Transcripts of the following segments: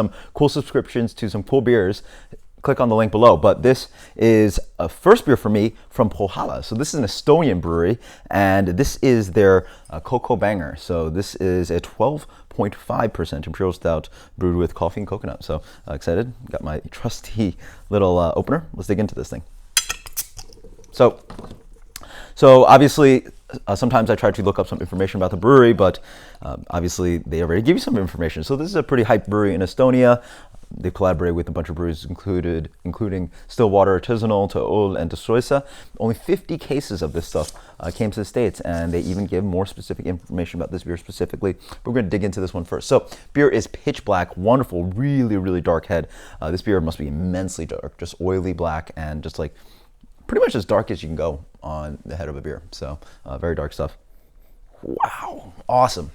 some cool subscriptions to some cool beers, click on the link below. But this is a first beer for me from Põhjala. So this is an Estonian brewery, and this is their CocoBänger. So this is a 12.5% Imperial Stout brewed with coffee and coconut. So excited. Got my trusty little opener. Let's dig into this thing. So obviously, sometimes I try to look up some information about the brewery, but obviously they already give you some information. So this is a pretty hyped brewery in Estonia. They collaborate with a bunch of breweries including Stillwater, Artisanal, Tool, and Destroysa. Only 50 cases of this stuff came to the States, and they even give more specific information about this beer specifically. But we're going to dig into this one first. So beer is pitch black, wonderful, really, really dark head. This beer must be immensely dark, just oily black, and just like pretty much as dark as you can go on the head of a beer. So very dark stuff. Wow, awesome.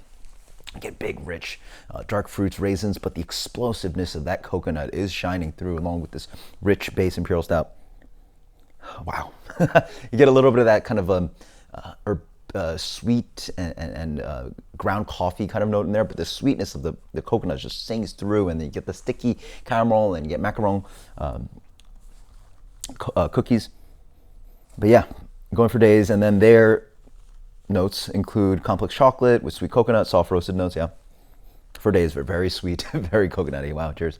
I get big, rich, dark fruits, raisins, but the explosiveness of that coconut is shining through along with this rich base Imperial Stout. Wow. You get a little bit of that kind of sweet and ground coffee kind of note in there, but the sweetness of the coconut just sings through, and then you get the sticky caramel, and you get macaron cookies. But yeah, going for days. And then their notes include complex chocolate with sweet coconut, soft roasted notes. Yeah, for days. They're very sweet, very coconutty. Wow, cheers.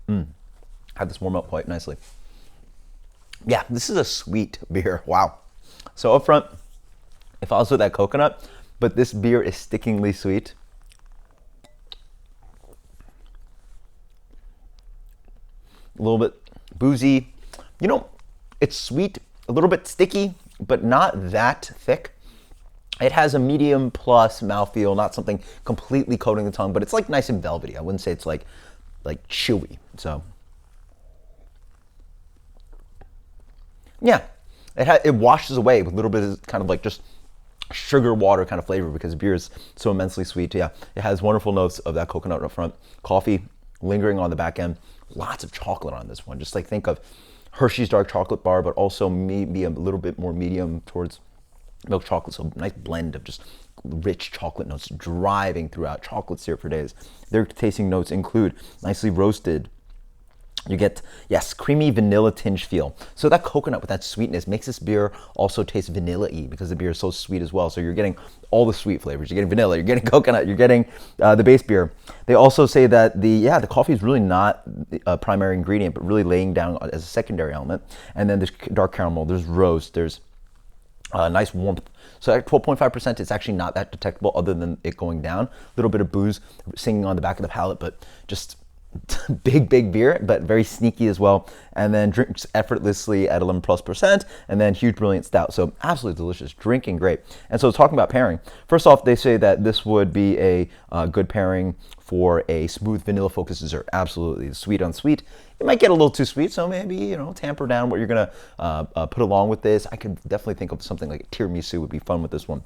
Had this warm up quite nicely. Yeah, this is a sweet beer. Wow. So up front, it follows with that coconut, but this beer is stickingly sweet. A little bit boozy. You know, it's sweet, a little bit sticky, but not that thick. It has a medium plus mouthfeel, not something completely coating the tongue, but it's like nice and velvety. I wouldn't say it's like chewy. So yeah, it washes away with a little bit of kind of like just sugar water kind of flavor because beer is so immensely sweet. Yeah, it has wonderful notes of that coconut up front, coffee lingering on the back end, lots of chocolate on this one. Just like think of Hershey's dark chocolate bar, but also maybe a little bit more medium towards milk chocolate. So nice blend of just rich chocolate notes driving throughout, chocolate syrup for days. Their tasting notes include nicely roasted. You get, yes, creamy vanilla tinge feel. So that coconut with that sweetness makes this beer also taste vanilla-y because the beer is so sweet as well. So you're getting all the sweet flavors. You're getting vanilla, you're getting coconut, you're getting the base beer. They also say that the coffee is really not a primary ingredient, but really laying down as a secondary element. And then there's dark caramel, there's roast, there's nice warmth. So at 12.5%, it's actually not that detectable other than it going down. A little bit of booze singing on the back of the palate, but just big beer, but very sneaky as well. And then drinks effortlessly at 11+%, and then huge brilliant stout. So absolutely delicious, drinking great. And so talking about pairing, first off, they say that this would be a good pairing for a smooth vanilla focused dessert. Absolutely, sweet on sweet. It might get a little too sweet, so maybe tamper down what you're gonna put along with this. I could definitely think of something like tiramisu would be fun with this one.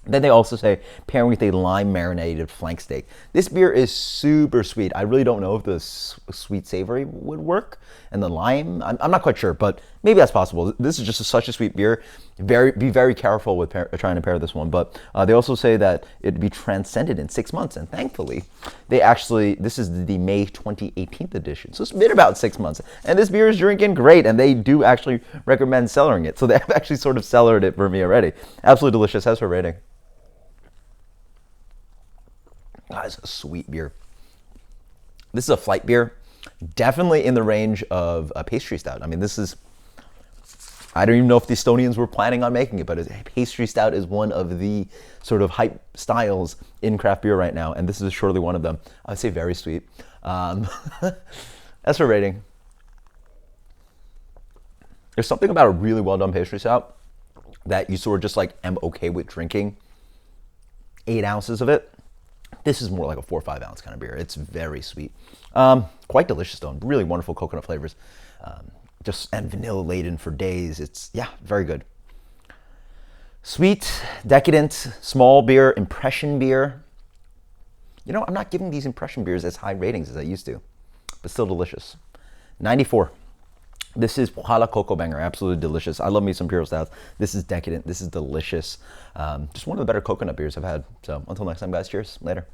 Then they also say pairing with a lime marinated flank steak. This beer is super sweet. I really don't know if the sweet savory would work, and the lime, I'm not quite sure, but maybe that's possible. This is just such a sweet beer. Be very careful with trying to pair this one. But they also say that it'd be transcended in 6 months, and thankfully, this is the May 2018 edition, so it's been about 6 months. And this beer is drinking great, and they do actually recommend cellaring it. So they've actually sort of cellared it for me already. Absolutely delicious. How's her rating? It's a sweet beer. This is a flight beer, definitely in the range of a pastry stout. I mean, I don't even know if the Estonians were planning on making it, but a pastry stout is one of the sort of hype styles in craft beer right now, and this is surely one of them. I would say very sweet. That's her rating. There's something about a really well done pastry stout that you sort of just like am okay with drinking 8 ounces of it. This is more like a 4 or 5 ounce kind of beer. It's very sweet. Quite delicious though. Really wonderful coconut flavors. And vanilla laden for days. It's, very good. Sweet, decadent, small beer, impression beer. I'm not giving these impression beers as high ratings as I used to, but still delicious. 94. This is Põhjala CocoBänger, absolutely delicious. I love me some Imperial Stouts. This is decadent, this is delicious. Just one of the better coconut beers I've had. So until next time guys, cheers, later.